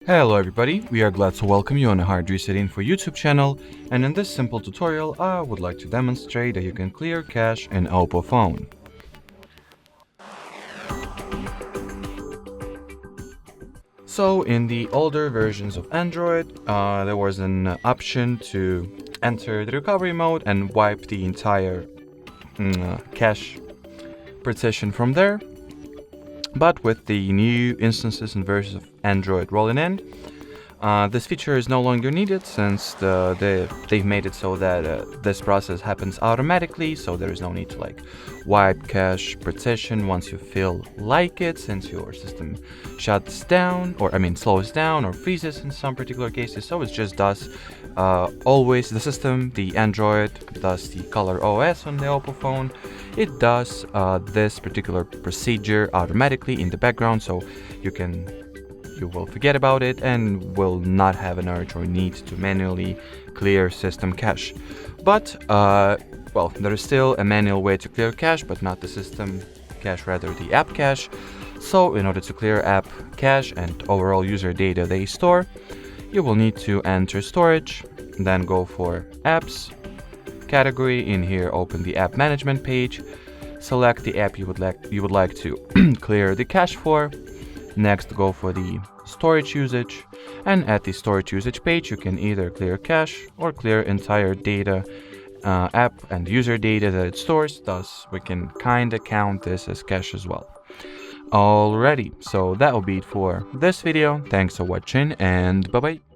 Hello everybody, we are glad to welcome you on the HardReset.Info YouTube channel, and in this simple tutorial I would like to demonstrate that you can clear cache in Oppo phone. So in the older versions of Android, there was an option to enter the recovery mode and wipe the entire cache partition from there. But with the new instances and versions of Android rolling in, this feature is no longer needed since they've made it so that this process happens automatically, so there is no need to wipe cache partition once you feel like it, since your system shuts down, or slows down or freezes in some particular cases. So it just does always the system, the Android does the color OS on the Oppo phone. It does this particular procedure automatically in the background, so you will forget about it and will not have an urge or need to manually clear system cache. But well, there is still a manual way to clear cache, but not the system cache, rather the app cache. So in order to clear app cache and overall user data they store, you will need to enter storage, then go for apps category. In here, open the app management page, select the app you would like to clear the cache for. Next, go for the storage usage, and at the storage usage page you can either clear cache or clear entire data, app and user data that it stores. Thus we can kinda count this as cache as well. Alrighty, so that will be it for this video. Thanks for watching and bye bye.